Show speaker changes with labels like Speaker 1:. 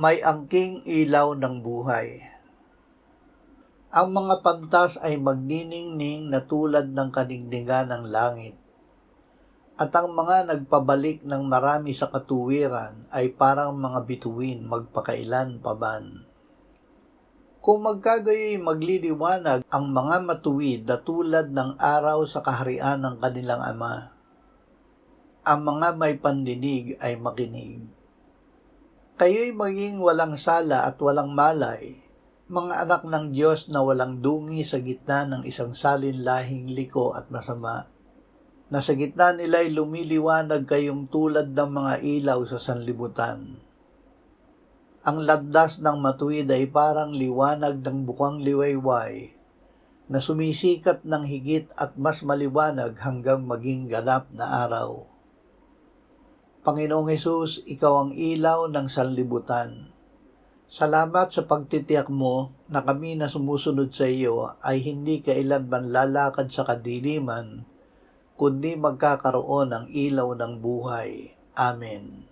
Speaker 1: may angking ilaw ng buhay. Ang mga pantas ay magniningning na tulad ng kaningningan ng langit. At ang mga nagpabalik ng marami sa katuwiran ay parang mga bituin magpakailan paman. Kung magkagayoy magliliwanag ang mga matuwid na tulad ng araw sa kaharian ng kanilang Ama, ang mga may pandinig ay makinig. Kayo'y maging walang sala at walang malay, mga anak ng Diyos na walang dungi sa gitna ng isang salinlahing liko at masama, na sa gitna nila'y lumiliwanag kayong tulad ng mga ilaw sa sanlibutan. Ang landas ng matuwid ay parang liwanag ng bukang liwayway, na sumisikat ng higit at mas maliwanag hanggang maging ganap na araw. Panginoong Hesus, Ikaw ang ilaw ng sanlibutan. Salamat sa pagtitiyak mo na kami na sumusunod sa iyo ay hindi kailanman lalakad sa kadiliman, kundi magkakaroon ng ilaw ng buhay. Amen.